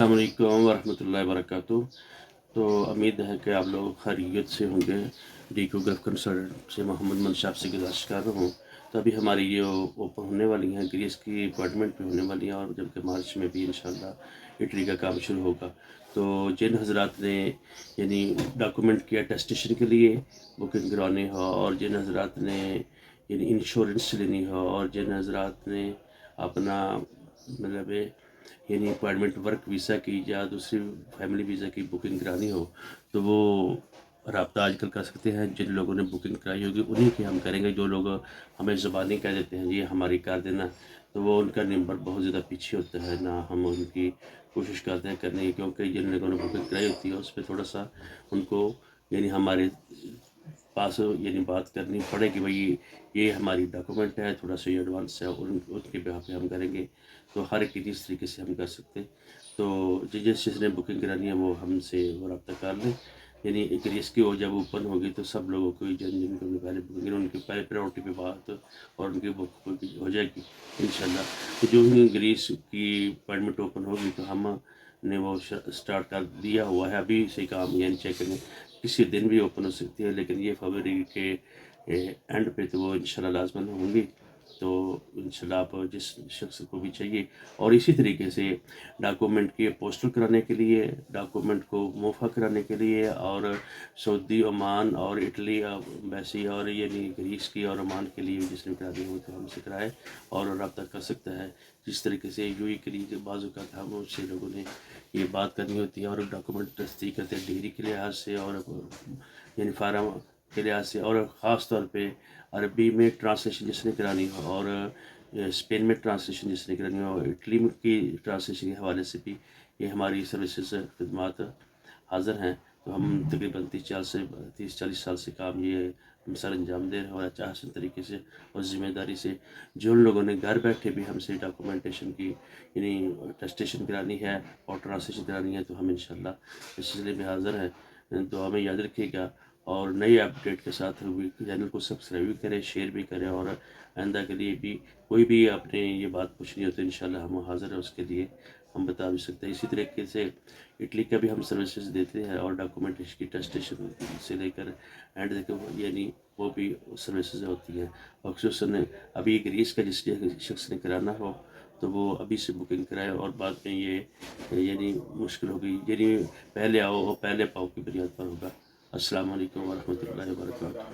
السلام علیکم ورحمۃ اللہ وبرکاتہ۔ تو امید ہے کہ آپ لوگ خیریت سے ہوں گے۔ ڈیکو گلف کنسلٹنٹ سے محمد منشا سے گزارش کر رہا ہوں۔ تو ابھی ہماری یہ اوپن ہونے والی ہیں، گریس کی اپائنٹمنٹ بھی ہونے والی ہیں، اور جبکہ مارچ میں بھی انشاءاللہ اٹلی کا کام شروع ہوگا۔ تو جن حضرات نے یعنی ڈاکومنٹ کیا ٹیسٹیشن کے لیے بکنگ کرانی ہو، اور جن حضرات نے یعنی انشورنس لینی ہو، اور جن حضرات نے اپنا مطلب یعنی اپائنٹمنٹ ورک ویزا کی یا دوسری فیملی ویزا کی بکنگ کرانی ہو، تو وہ رابطہ آج کل کر سکتے ہیں۔ جن لوگوں نے بکنگ کرائی ہوگی انہیں کی ہم کریں گے۔ جو لوگ ہمیں زبانی کہہ دیتے ہیں یہ ہماری کر دینا، تو وہ ان کا نمبر بہت زیادہ پیچھے ہوتا ہے، نہ ہم ان کی کوشش کرتے ہیں کرنے کی، کیونکہ جن لوگوں نے بکنگ کرائی ہوتی ہے اس پہ تھوڑا سا ان کو یعنی ہمارے پاس یعنی بات کرنی پڑے کہ بھئی یہ ہماری ڈاکومنٹ ہے، تھوڑا سا یہ ایڈوانس ہے، ان کے بہاف پہ ہم کریں گے۔ تو ہر ایک چیز اس طریقے سے ہم کر سکتے۔ تو جس نے بکنگ کرانی ہے وہ ہم سے وہ رابطہ کر لیں۔ یعنی گریس کی جب اوپن ہوگی تو سب لوگوں کو جن کو پہلے بکنگ ان کی پہلے پریورٹی پہ بات اور ان کی بک ہو جائے گی انشاءاللہ۔ تو جو ہی گریس کی اپائنٹمنٹ اوپن ہوگی تو ہم نے وہ سٹارٹ کر دیا ہوا ہے ابھی سے کام، یعنی چیک کریں کسی دن بھی اوپن ہو سکتی ہے، لیکن یہ فروری کے اینڈ پہ تو وہ انشاءاللہ لازماً ہوں گی۔ تو انشاءاللہ آپ جس شخص کو بھی چاہیے، اور اسی طریقے سے ڈاکومنٹ کے پوسٹل کرانے کے لیے، ڈاکومنٹ کو موفا کرانے کے لیے، اور سعودی، عمان اور اٹلی ایمبیسی اور یعنی گریس کی اور عمان کے لیے جس نے کرانی ہو تو ہم سے کرائے اور رابطہ کر سکتا ہے۔ جس طریقے سے یو کے لیے بعض اوقات ہم اس سے لوگوں نے یہ بات کرنی ہوتی ہے اور ڈاکومنٹ تصدیق کرتے ہیں ڈگری کے لحاظ سے اور یعنی فارم کے لحاظ سے، اور خاص طور پہ عربی میں ٹرانسلیشن جس نے کرانی ہو، اور اسپین میں ٹرانسلیشن جس نے کرانی ہو، اٹلی کی ٹرانسلیشن کے حوالے سے بھی یہ ہماری سروسز خدمات حاضر ہیں۔ تو ہم تقریباً 30-40 سال سے کام یہ سر انجام دے رہے ہیں، اور اچھا حسن طریقے سے اور ذمہ داری سے جن لوگوں نے گھر بیٹھے بھی ہم سے ڈاکومنٹیشن کی یعنی ٹیسٹیشن کرانی ہے اور ٹرانسلیشن کرانی ہے تو ہم انشاءاللہ اس سلسلے میں حاضر ہیں۔ تو ہمیں یاد رکھیے گا، اور نئی اپڈیٹ کے ساتھ چینل کو سبسکرائب بھی کریں، شیئر بھی کریں، اور آئندہ کے لیے بھی کوئی بھی آپ نے یہ بات پوچھنی ہو تو انشاءاللہ ہم حاضر ہیں، اس کے لیے ہم بتا بھی سکتے ہیں۔ اسی طریقے سے اٹلی کا بھی ہم سروسز دیتے ہیں، اور ڈاکومنٹیشن کی ٹیسٹیشن سے لے کر اینڈ تک یعنی وہ بھی سروسز ہوتی ہیں۔ اور خصوصاً ابھی گریس کا جس شخص نے کرانا ہو تو وہ ابھی سے بکنگ کرائے، اور بعد میں یہ یعنی مشکل ہوگی، یعنی پہلے آؤ اور پہلے پاؤ کی بنیاد پر ہوگا۔ السلام علیکم ورحمۃ اللہ وبرکاتہ۔